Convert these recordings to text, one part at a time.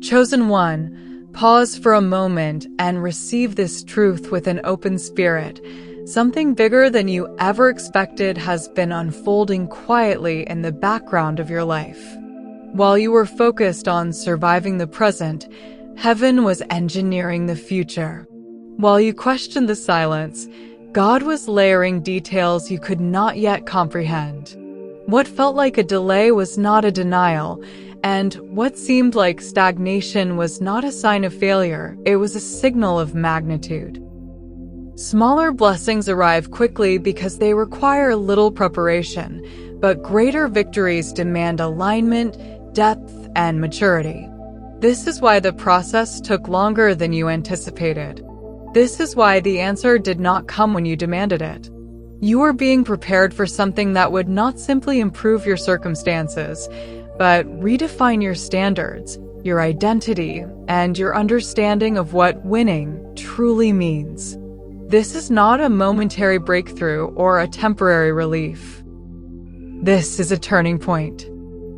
Chosen one, pause for a moment and receive this truth with an open spirit. Something bigger than you ever expected has been unfolding quietly in the background of your life. While you were focused on surviving the present, heaven was engineering the future. While you questioned the silence, God was layering details you could not yet comprehend. What felt like a delay was not a denial, and what seemed like stagnation was not a sign of failure, it was a signal of magnitude. Smaller blessings arrive quickly because they require little preparation, but greater victories demand alignment, depth, and maturity. This is why the process took longer than you anticipated. This is why the answer did not come when you demanded it. You were being prepared for something that would not simply improve your circumstances, but redefine your standards, your identity, and your understanding of what winning truly means. This is not a momentary breakthrough or a temporary relief. This is a turning point.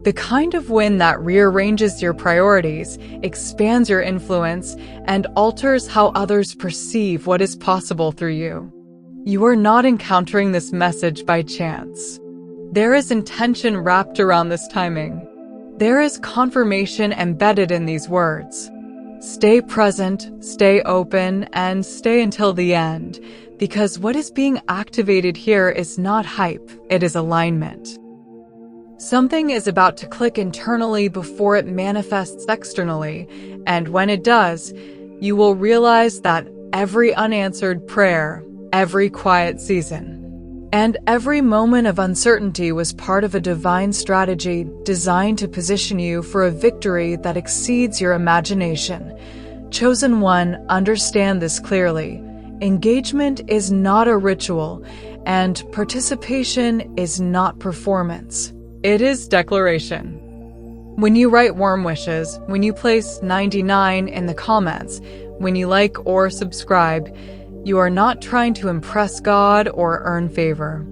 The kind of win that rearranges your priorities, expands your influence, and alters how others perceive what is possible through you. You are not encountering this message by chance. There is intention wrapped around this timing. There is confirmation embedded in these words. Stay present, stay open, and stay until the end, because what is being activated here is not hype, it is alignment. Something is about to click internally before it manifests externally, and when it does, you will realize that every unanswered prayer, every quiet season, and every moment of uncertainty was part of a divine strategy designed to position you for a victory that exceeds your imagination. Chosen one, understand this clearly. Engagement is not a ritual, and participation is not performance. It is declaration. When you write warm wishes, when you place 99 in the comments, when you like or subscribe, you are not trying to impress God or earn favor.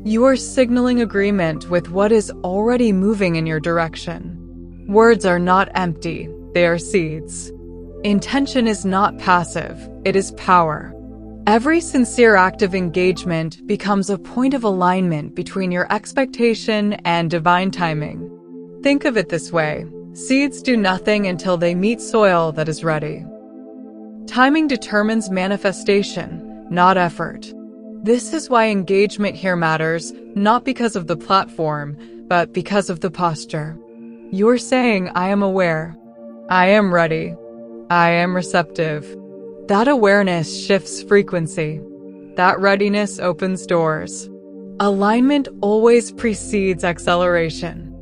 You are signaling agreement with what is already moving in your direction. Words are not empty, they are seeds. Intention is not passive, it is power. Every sincere act of engagement becomes a point of alignment between your expectation and divine timing. Think of it this way: seeds do nothing until they meet soil that is ready. Timing determines manifestation, not effort. This is why engagement here matters, not because of the platform, but because of the posture. You're saying, I am aware, I am ready, I am receptive. That awareness shifts frequency. That readiness opens doors. Alignment always precedes acceleration.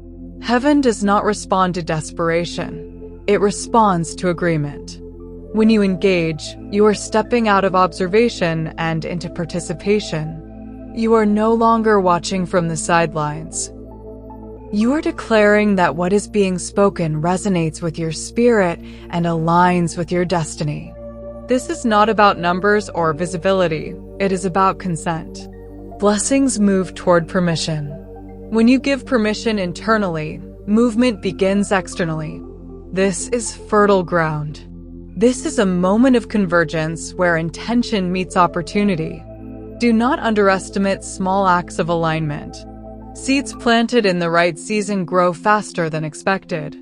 Heaven does not respond to desperation. It responds to agreement. When you engage, you are stepping out of observation and into participation. You are no longer watching from the sidelines. You are declaring that what is being spoken resonates with your spirit and aligns with your destiny. This is not about numbers or visibility. It is about consent. Blessings move toward permission. When you give permission internally, movement begins externally. This is fertile ground. This is a moment of convergence where intention meets opportunity. Do not underestimate small acts of alignment. Seeds planted in the right season grow faster than expected.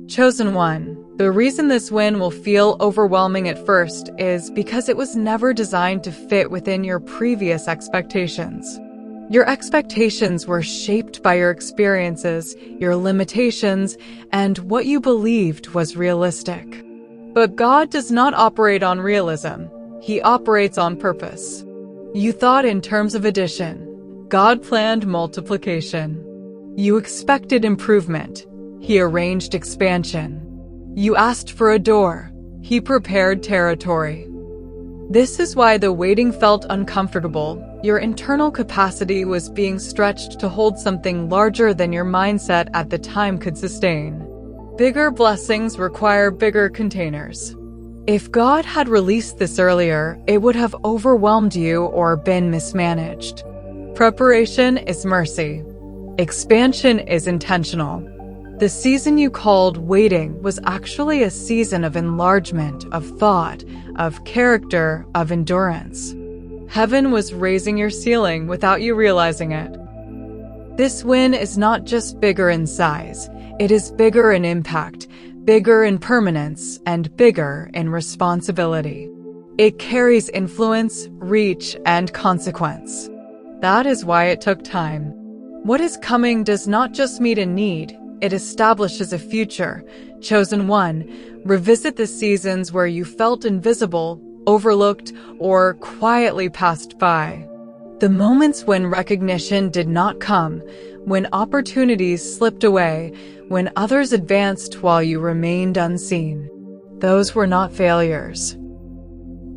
Chosen one, the reason this win will feel overwhelming at first is because it was never designed to fit within your previous expectations. Your expectations were shaped by your experiences, your limitations, and what you believed was realistic. But God does not operate on realism. He operates on purpose. You thought in terms of addition. God planned multiplication. You expected improvement. He arranged expansion. You asked for a door. He prepared territory. This is why the waiting felt uncomfortable. Your internal capacity was being stretched to hold something larger than your mindset at the time could sustain. Bigger blessings require bigger containers. If God had released this earlier, it would have overwhelmed you or been mismanaged. Preparation is mercy. Expansion is intentional. The season you called waiting was actually a season of enlargement, of thought, of character, of endurance. Heaven was raising your ceiling without you realizing it. This win is not just bigger in size, it is bigger in impact, bigger in permanence, and bigger in responsibility. It carries influence, reach, and consequence. That is why it took time. What is coming does not just meet a need, it establishes a future. Chosen one, revisit the seasons where you felt invisible, overlooked, or quietly passed by. The moments when recognition did not come, when opportunities slipped away, when others advanced while you remained unseen. Those were not failures.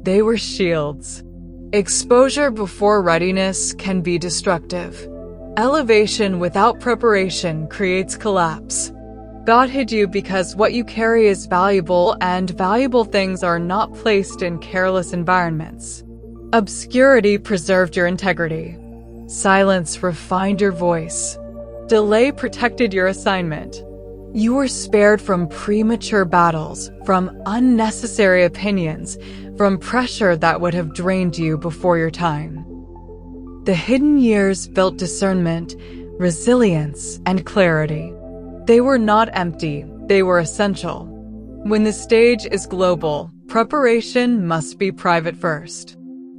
They were shields. Exposure before readiness can be destructive. Elevation without preparation creates collapse. God hid you because what you carry is valuable, and valuable things are not placed in careless environments. Obscurity preserved your integrity. Silence refined your voice. Delay protected your assignment. You were spared from premature battles, from unnecessary opinions, from pressure that would have drained you before your time. The hidden years built discernment, resilience, and clarity. They were not empty, they were essential. When the stage is global, preparation must be private first.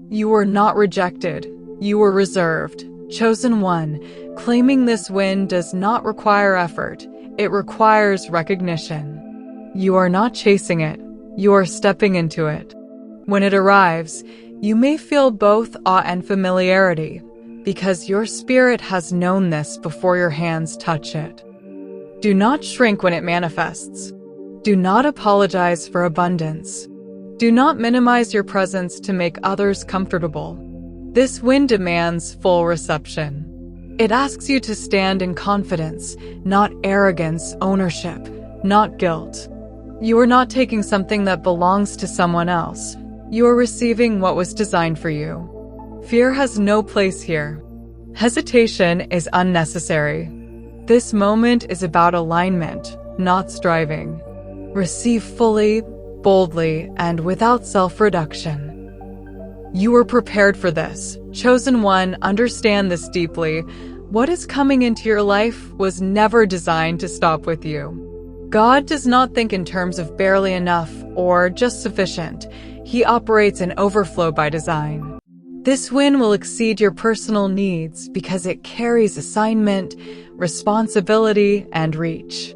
You were not rejected, you were reserved. Chosen one, claiming this win does not require effort, it requires recognition. You are not chasing it, you are stepping into it. When it arrives, you may feel both awe and familiarity, because your spirit has known this before your hands touch it. Do not shrink when it manifests. Do not apologize for abundance. Do not minimize your presence to make others comfortable. This win demands full reception. It asks you to stand in confidence, not arrogance, ownership, not guilt. You are not taking something that belongs to someone else. You are receiving what was designed for you. Fear has no place here. Hesitation is unnecessary. This moment is about alignment, not striving. Receive fully, boldly, and without self-reduction. You were prepared for this. Chosen one, understand this deeply. What is coming into your life was never designed to stop with you. God does not think in terms of barely enough or just sufficient. He operates in overflow by design. This win will exceed your personal needs because it carries assignment, responsibility, and reach.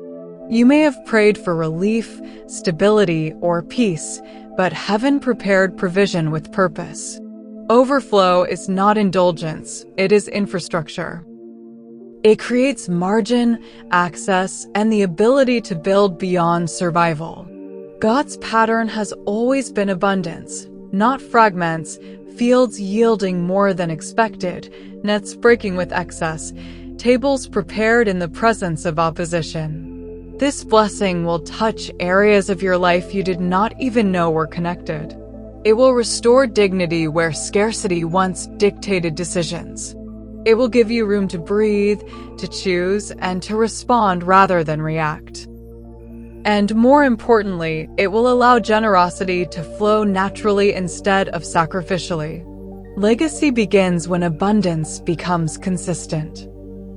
You may have prayed for relief, stability, or peace, but heaven prepared provision with purpose. Overflow is not indulgence, it is infrastructure. It creates margin, access, and the ability to build beyond survival. God's pattern has always been abundance, not fragments, fields yielding more than expected, nets breaking with excess, tables prepared in the presence of opposition. This blessing will touch areas of your life you did not even know were connected. It will restore dignity where scarcity once dictated decisions. It will give you room to breathe, to choose, and to respond rather than react. And more importantly, it will allow generosity to flow naturally instead of sacrificially. Legacy begins when abundance becomes consistent.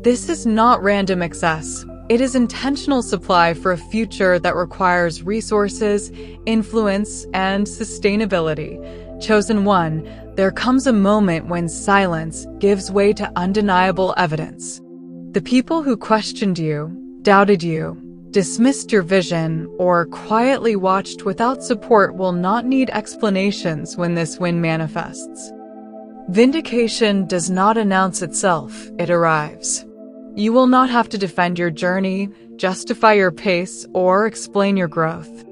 This is not random excess. It is intentional supply for a future that requires resources, influence, and sustainability. Chosen one, there comes a moment when silence gives way to undeniable evidence. The people who questioned you, doubted you, dismissed your vision, or quietly watched without support will not need explanations when this win manifests. Vindication does not announce itself, it arrives. You will not have to defend your journey, justify your pace, or explain your growth.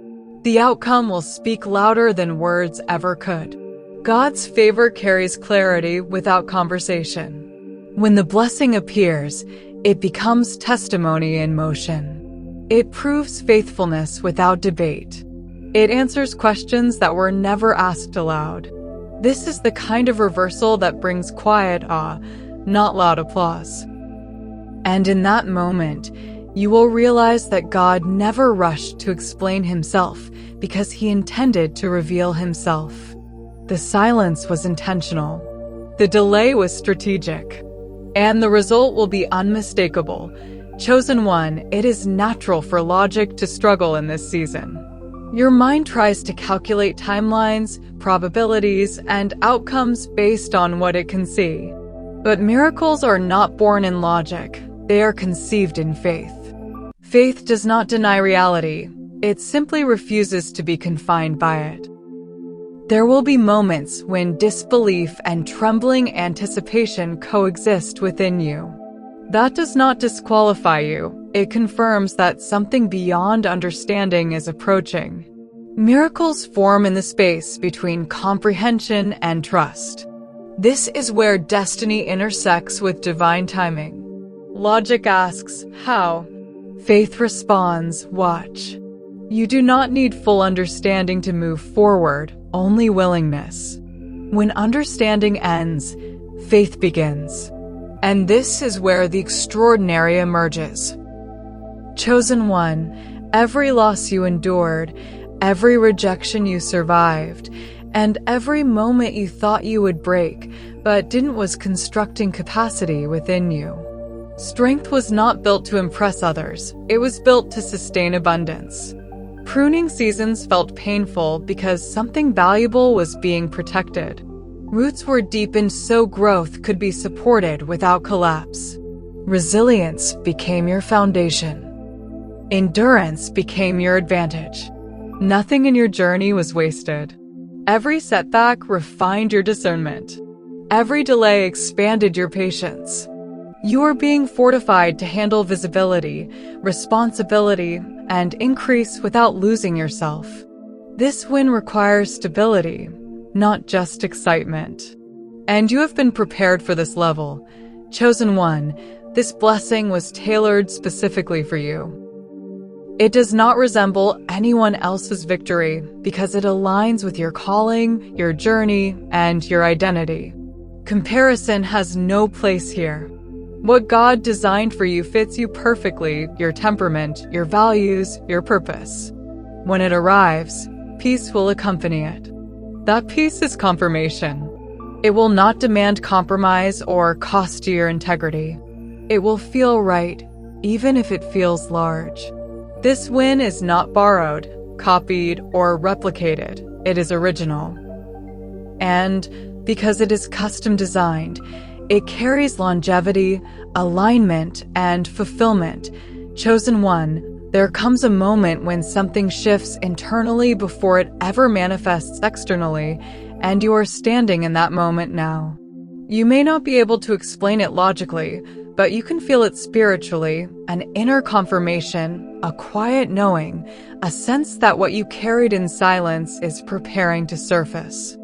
The outcome will speak louder than words ever could. God's favor carries clarity without conversation. When the blessing appears, it becomes testimony in motion. It proves faithfulness without debate. It answers questions that were never asked aloud. This is the kind of reversal that brings quiet awe, not loud applause. And in that moment, You will realize that God never rushed to explain himself because he intended to reveal himself. The silence was intentional. The delay was strategic. And the result will be unmistakable. Chosen one, it is natural for logic to struggle in this season. Your mind tries to calculate timelines, probabilities, and outcomes based on what it can see. But miracles are not born in logic. They are conceived in faith. Faith does not deny reality. It simply refuses to be confined by it. There will be moments when disbelief and trembling anticipation coexist within you. That does not disqualify you. It confirms that something beyond understanding is approaching. Miracles form in the space between comprehension and trust. This is where destiny intersects with divine timing. Logic asks, how? Faith responds, watch. You do not need full understanding to move forward, only willingness. When understanding ends, faith begins. And this is where the extraordinary emerges. Chosen one, every loss you endured, every rejection you survived, and every moment you thought you would break, but didn't was constructing capacity within you. Strength was not built to impress others, it was built to sustain abundance. Pruning seasons felt painful because something valuable was being protected. Roots were deepened so growth could be supported without collapse. Resilience became your foundation. Endurance became your advantage. Nothing in your journey was wasted. Every setback refined your discernment. Every delay expanded your patience. You are being fortified to handle visibility, responsibility, and increase without losing yourself. This win requires stability, not just excitement. And you have been prepared for this level. Chosen one, this blessing was tailored specifically for you. It does not resemble anyone else's victory because it aligns with your calling, your journey, and your identity. Comparison has no place here. What God designed for you fits you perfectly, your temperament, your values, your purpose. When it arrives, peace will accompany it. That peace is confirmation. It will not demand compromise or cost you your integrity. It will feel right, even if it feels large. This win is not borrowed, copied, or replicated. It is original. And because it is custom designed, it carries longevity, alignment, and fulfillment. Chosen one, there comes a moment when something shifts internally before it ever manifests externally, and you are standing in that moment now. You may not be able to explain it logically, but you can feel it spiritually, an inner confirmation, a quiet knowing, a sense that what you carried in silence is preparing to surface.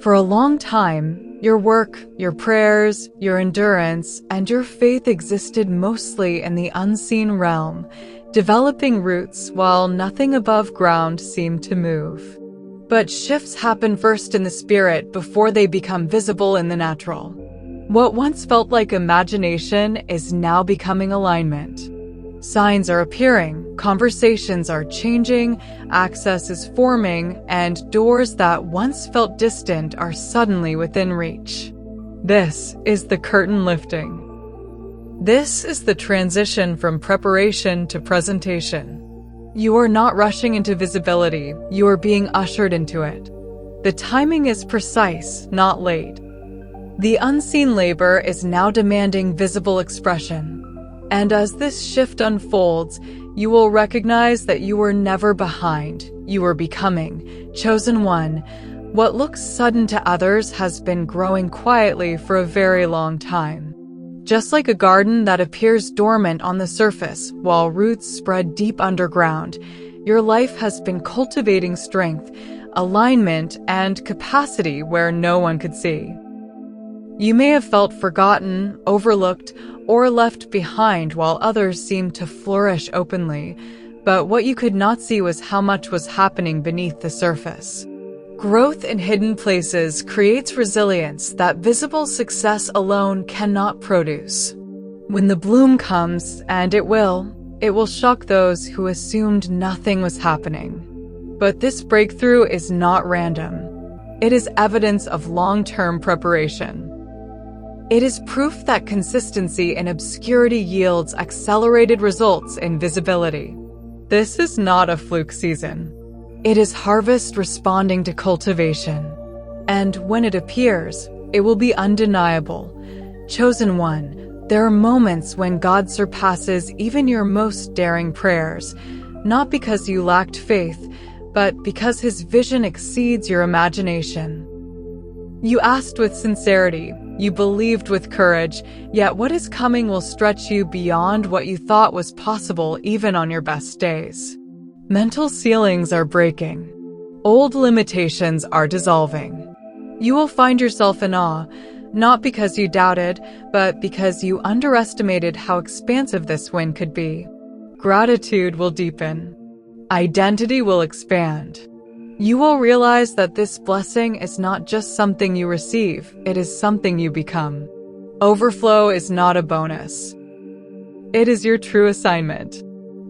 For a long time, your work, your prayers, your endurance, and your faith existed mostly in the unseen realm, developing roots while nothing above ground seemed to move. But shifts happen first in the spirit before they become visible in the natural. What once felt like imagination is now becoming alignment. Signs are appearing, conversations are changing, access is forming, and doors that once felt distant are suddenly within reach. This is the curtain lifting. This is the transition from preparation to presentation. You are not rushing into visibility, you are being ushered into it. The timing is precise, not late. The unseen labor is now demanding visible expression. And as this shift unfolds, you will recognize that you were never behind. You were becoming. Chosen one. What looks sudden to others has been growing quietly for a very long time. Just like a garden that appears dormant on the surface while roots spread deep underground, your life has been cultivating strength, alignment, and capacity where no one could see. You may have felt forgotten, overlooked, or left behind while others seemed to flourish openly, but what you could not see was how much was happening beneath the surface. Growth in hidden places creates resilience that visible success alone cannot produce. When the bloom comes, and it will shock those who assumed nothing was happening. But this breakthrough is not random. It is evidence of long-term preparation. It is proof that consistency in obscurity yields accelerated results in visibility. This is not a fluke season. It is harvest responding to cultivation. And when it appears, it will be undeniable. Chosen one, there are moments when God surpasses even your most daring prayers, not because you lacked faith, but because His vision exceeds your imagination. You asked with sincerity, you believed with courage, yet what is coming will stretch you beyond what you thought was possible even on your best days. Mental ceilings are breaking. Old limitations are dissolving. You will find yourself in awe, not because you doubted, but because you underestimated how expansive this win could be. Gratitude will deepen. Identity will expand. You will realize that this blessing is not just something you receive, it is something you become. Overflow is not a bonus. It is your true assignment.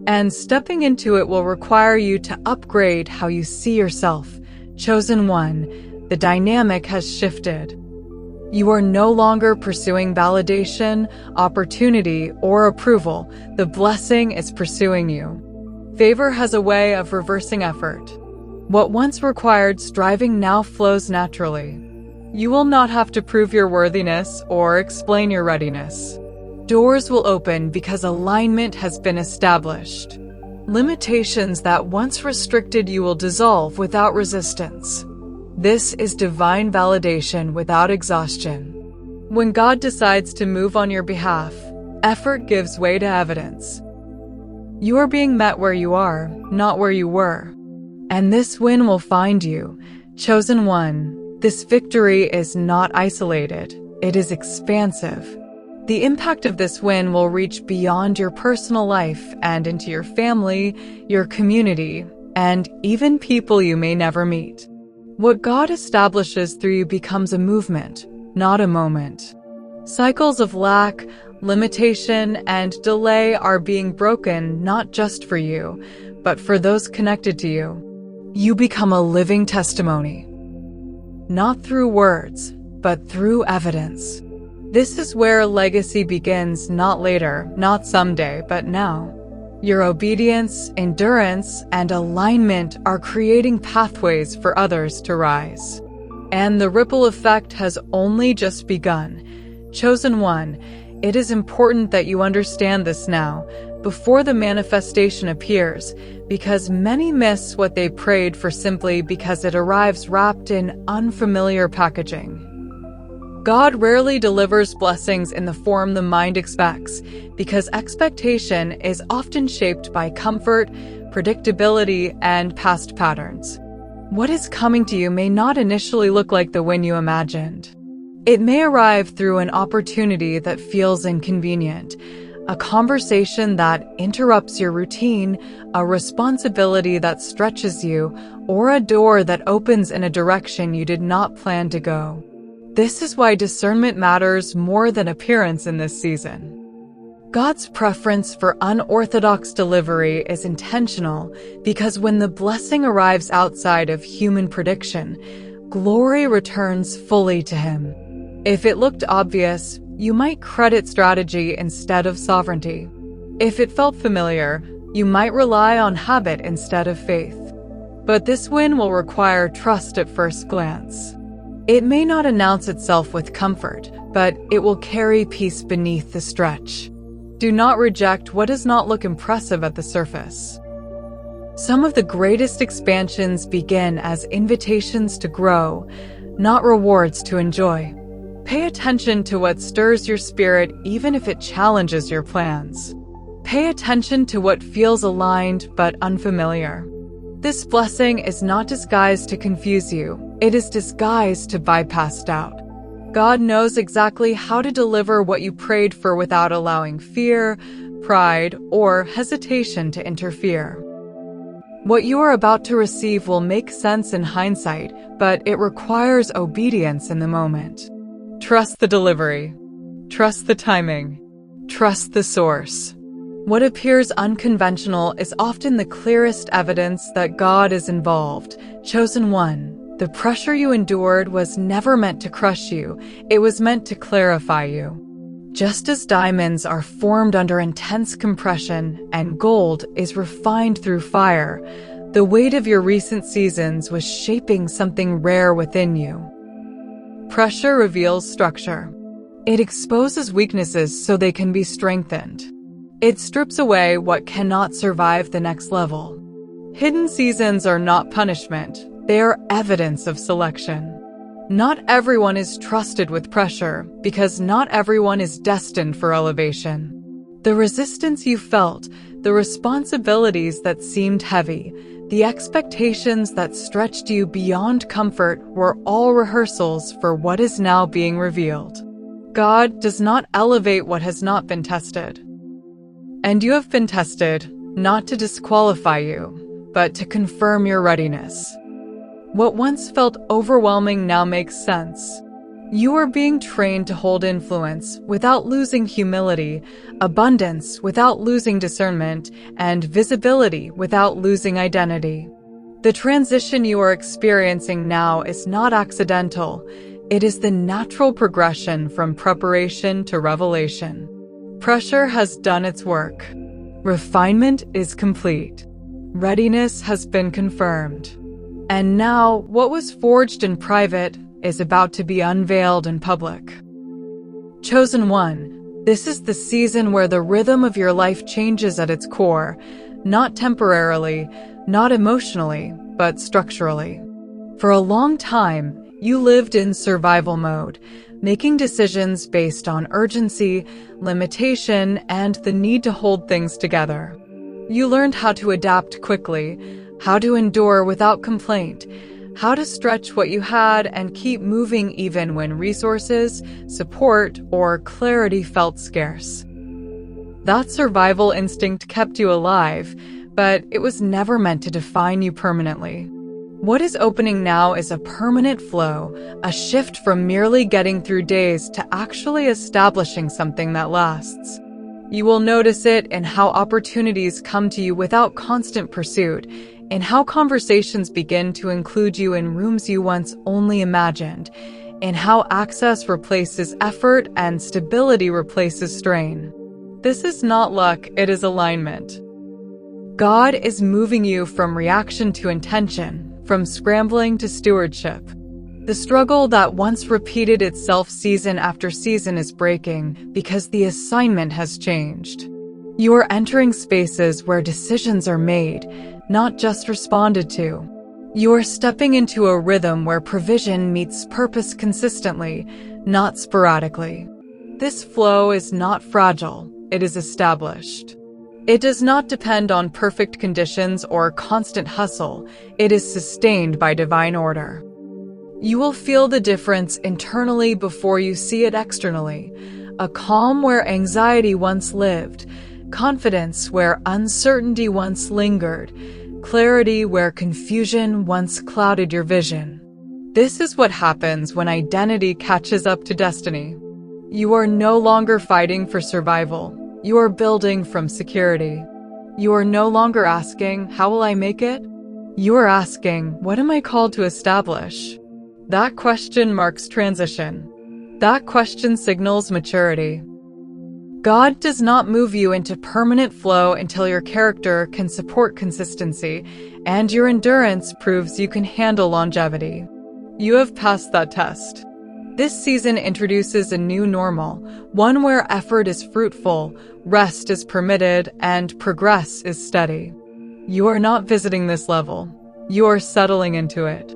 And stepping into it will require you to upgrade how you see yourself. Chosen one, the dynamic has shifted. You are no longer pursuing validation, opportunity, or approval. The blessing is pursuing you. Favor has a way of reversing effort. What once required striving now flows naturally. You will not have to prove your worthiness or explain your readiness. Doors will open because alignment has been established. Limitations that once restricted you will dissolve without resistance. This is divine validation without exhaustion. When God decides to move on your behalf, effort gives way to evidence. You are being met where you are, not where you were. And this win will find you. Chosen one, this victory is not isolated. It is expansive. The impact of this win will reach beyond your personal life and into your family, your community, and even people you may never meet. What God establishes through you becomes a movement, not a moment. Cycles of lack, limitation, and delay are being broken not just for you, but for those connected to you. You become a living testimony. Not through words, but through evidence. This is where legacy begins, not later, not someday, but now. Your obedience, endurance, and alignment are creating pathways for others to rise. And the ripple effect has only just begun. Chosen one, it is important that you understand this now, before the manifestation appears, because many miss what they prayed for simply because it arrives wrapped in unfamiliar packaging. God rarely delivers blessings in the form the mind expects, because expectation is often shaped by comfort, predictability, and past patterns. What is coming to you may not initially look like the win you imagined. It may arrive through an opportunity that feels inconvenient, a conversation that interrupts your routine, a responsibility that stretches you, or a door that opens in a direction you did not plan to go. This is why discernment matters more than appearance in this season. God's preference for unorthodox delivery is intentional because when the blessing arrives outside of human prediction, glory returns fully to Him. If it looked obvious, you might credit strategy instead of sovereignty. If it felt familiar, you might rely on habit instead of faith. But this win will require trust at first glance. It may not announce itself with comfort, but it will carry peace beneath the stretch. Do not reject what does not look impressive at the surface. Some of the greatest expansions begin as invitations to grow, not rewards to enjoy. Pay attention to what stirs your spirit even if it challenges your plans. Pay attention to what feels aligned but unfamiliar. This blessing is not disguised to confuse you. It is disguised to bypass doubt. God knows exactly how to deliver what you prayed for without allowing fear, pride, or hesitation to interfere. What you are about to receive will make sense in hindsight, but it requires obedience in the moment. Trust the delivery. Trust the timing. Trust the source. What appears unconventional is often the clearest evidence that God is involved. Chosen one, the pressure you endured was never meant to crush you. It was meant to clarify you. Just as diamonds are formed under intense compression and gold is refined through fire, the weight of your recent seasons was shaping something rare within you. Pressure reveals structure. It exposes weaknesses so they can be strengthened. It strips away what cannot survive the next level. Hidden seasons are not punishment, they are evidence of selection. Not everyone is trusted with pressure because not everyone is destined for elevation. The resistance you felt, the responsibilities that seemed heavy, the expectations that stretched you beyond comfort were all rehearsals for what is now being revealed. God does not elevate what has not been tested. And you have been tested, not to disqualify you, but to confirm your readiness. What once felt overwhelming now makes sense. You are being trained to hold influence without losing humility, abundance without losing discernment, and visibility without losing identity. The transition you are experiencing now is not accidental. It is the natural progression from preparation to revelation. Pressure has done its work. Refinement is complete. Readiness has been confirmed. And now, what was forged in private is about to be unveiled in public. Chosen one, this is the season where the rhythm of your life changes at its core, not temporarily, not emotionally, but structurally. For a long time, you lived in survival mode, making decisions based on urgency, limitation, and the need to hold things together. You learned how to adapt quickly, how to endure without complaint, how to stretch what you had and keep moving even when resources, support, or clarity felt scarce. That survival instinct kept you alive, but it was never meant to define you permanently. What is opening now is a permanent flow, a shift from merely getting through days to actually establishing something that lasts. You will notice it in how opportunities come to you without constant pursuit, in how conversations begin to include you in rooms you once only imagined, in how access replaces effort and stability replaces strain. This is not luck, it is alignment. God is moving you from reaction to intention, from scrambling to stewardship. The struggle that once repeated itself season after season is breaking because the assignment has changed. You are entering spaces where decisions are made, not just responded to. You are stepping into a rhythm where provision meets purpose consistently, not sporadically. This flow is not fragile, it is established. It does not depend on perfect conditions or constant hustle, it is sustained by divine order. You will feel the difference internally before you see it externally, a calm where anxiety once lived, confidence where uncertainty once lingered, clarity where confusion once clouded your vision. This is what happens when identity catches up to destiny. You are no longer fighting for survival. You are building from security. You are no longer asking, how will I make it? You are asking, what am I called to establish? That question marks transition. That question signals maturity. God does not move you into permanent flow until your character can support consistency, and your endurance proves you can handle longevity. You have passed that test. This season introduces a new normal, one where effort is fruitful, rest is permitted, and progress is steady. You are not visiting this level. You are settling into it.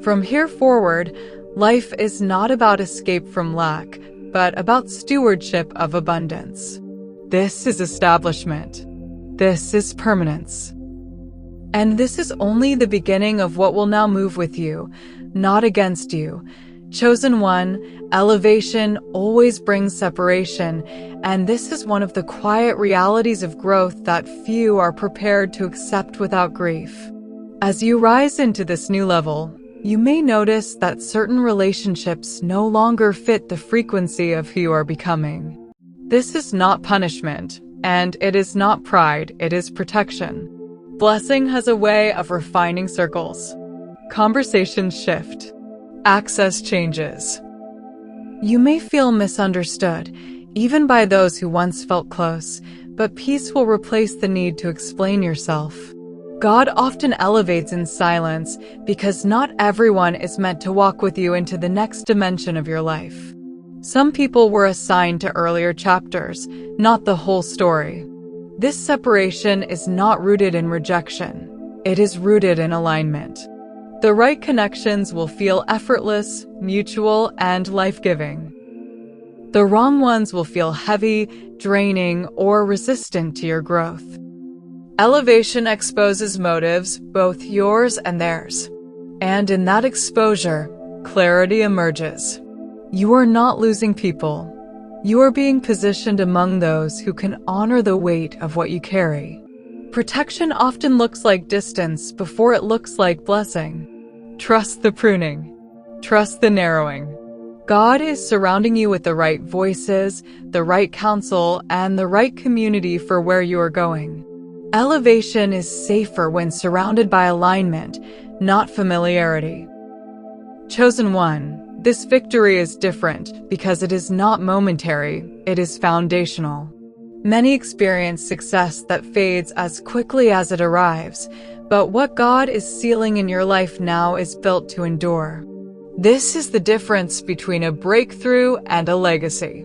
From here forward, life is not about escape from lack, but about stewardship of abundance. This is establishment. This is permanence. And this is only the beginning of what will now move with you, not against you. Chosen one, elevation always brings separation, and this is one of the quiet realities of growth that few are prepared to accept without grief. As you rise into this new level, you may notice that certain relationships no longer fit the frequency of who you are becoming. This is not punishment, and it is not pride, it is protection. Blessing has a way of refining circles. Conversations shift. Access changes. You may feel misunderstood, even by those who once felt close, but peace will replace the need to explain yourself. God often elevates in silence because not everyone is meant to walk with you into the next dimension of your life. Some people were assigned to earlier chapters, not the whole story. This separation is not rooted in rejection. It is rooted in alignment. The right connections will feel effortless, mutual, and life-giving. The wrong ones will feel heavy, draining, or resistant to your growth. Elevation exposes motives, both yours and theirs. And in that exposure, clarity emerges. You are not losing people. You are being positioned among those who can honor the weight of what you carry. Protection often looks like distance before it looks like blessing. Trust the pruning. Trust the narrowing. God is surrounding you with the right voices, the right counsel, and the right community for where you are going. Elevation is safer when surrounded by alignment, not familiarity. Chosen one. This victory is different because it is not momentary, it is foundational. Many experience success that fades as quickly as it arrives, but what God is sealing in your life now is built to endure. This is the difference between a breakthrough and a legacy.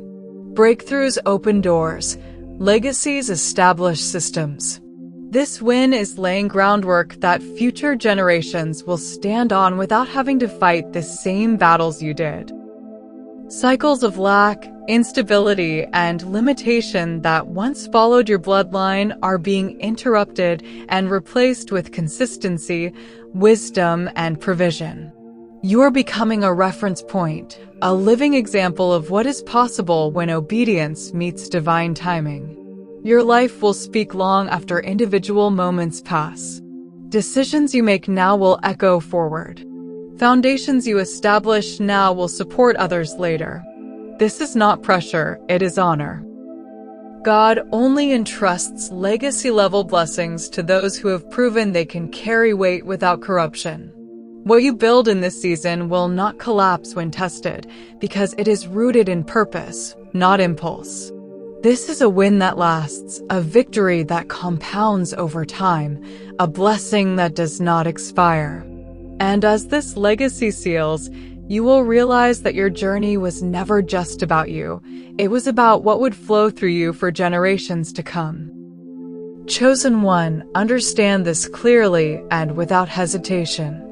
Breakthroughs open doors, legacies establish systems. This win is laying groundwork that future generations will stand on without having to fight the same battles you did. Cycles of lack, instability, and limitation that once followed your bloodline are being interrupted and replaced with consistency, wisdom, and provision. You are becoming a reference point, a living example of what is possible when obedience meets divine timing. Your life will speak long after individual moments pass. Decisions you make now will echo forward. Foundations you establish now will support others later. This is not pressure, it is honor. God only entrusts legacy-level blessings to those who have proven they can carry weight without corruption. What you build in this season will not collapse when tested, because it is rooted in purpose, not impulse. This is a win that lasts, a victory that compounds over time, a blessing that does not expire. And as this legacy seals, you will realize that your journey was never just about you. It was about what would flow through you for generations to come. Chosen one, understand this clearly and without hesitation.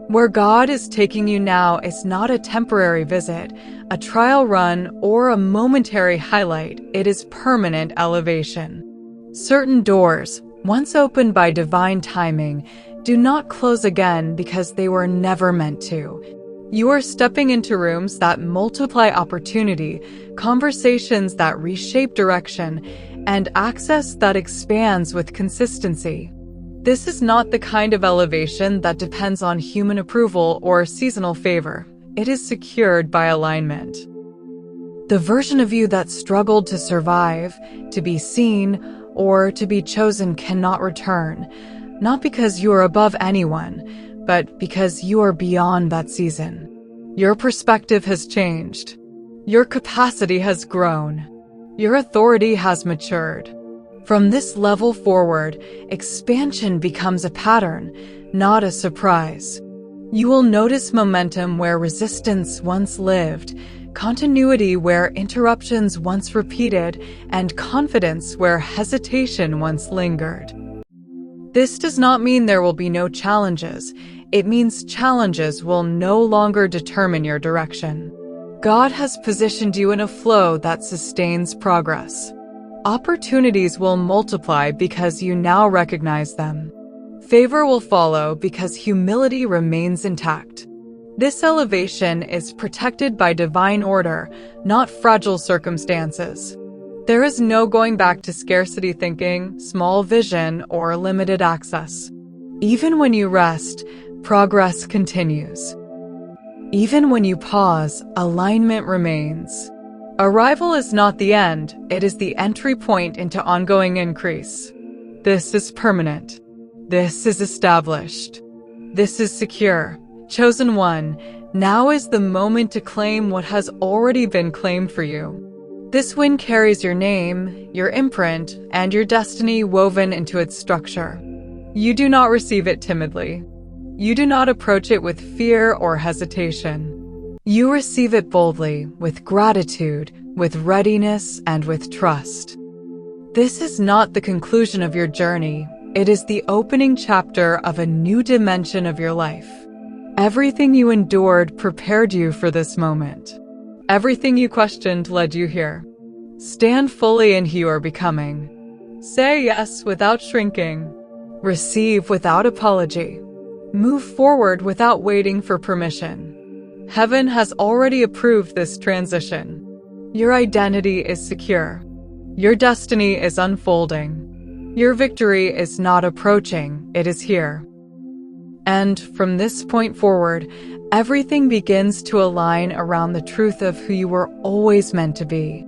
Where God is taking you now is not a temporary visit, a trial run, or a momentary highlight. It is permanent elevation. Certain doors, once opened by divine timing, do not close again because they were never meant to. You are stepping into rooms that multiply opportunity, conversations that reshape direction, and access that expands with consistency. This is not the kind of elevation that depends on human approval or seasonal favor. It is secured by alignment. The version of you that struggled to survive, to be seen, or to be chosen cannot return, not because you are above anyone, but because you are beyond that season. Your perspective has changed. Your capacity has grown. Your authority has matured. From this level forward, expansion becomes a pattern, not a surprise. You will notice momentum where resistance once lived, continuity where interruptions once repeated, and confidence where hesitation once lingered. This does not mean there will be no challenges. It means challenges will no longer determine your direction. God has positioned you in a flow that sustains progress. Opportunities will multiply because you now recognize them. Favor will follow because humility remains intact. This elevation is protected by divine order, not fragile circumstances. There is no going back to scarcity thinking, small vision, or limited access. Even when you rest, progress continues. Even when you pause, alignment remains. Arrival is not the end, it is the entry point into ongoing increase. This is permanent. This is established. This is secure. Chosen one, now is the moment to claim what has already been claimed for you. This win carries your name, your imprint, and your destiny woven into its structure. You do not receive it timidly. You do not approach it with fear or hesitation. You receive it boldly, with gratitude, with readiness, and with trust. This is not the conclusion of your journey. It is the opening chapter of a new dimension of your life. Everything you endured prepared you for this moment. Everything you questioned led you here. Stand fully in who you are becoming. Say yes without shrinking. Receive without apology. Move forward without waiting for permission. Heaven has already approved this transition. Your identity is secure. Your destiny is unfolding. Your victory is not approaching, it is here. And from this point forward, everything begins to align around the truth of who you were always meant to be.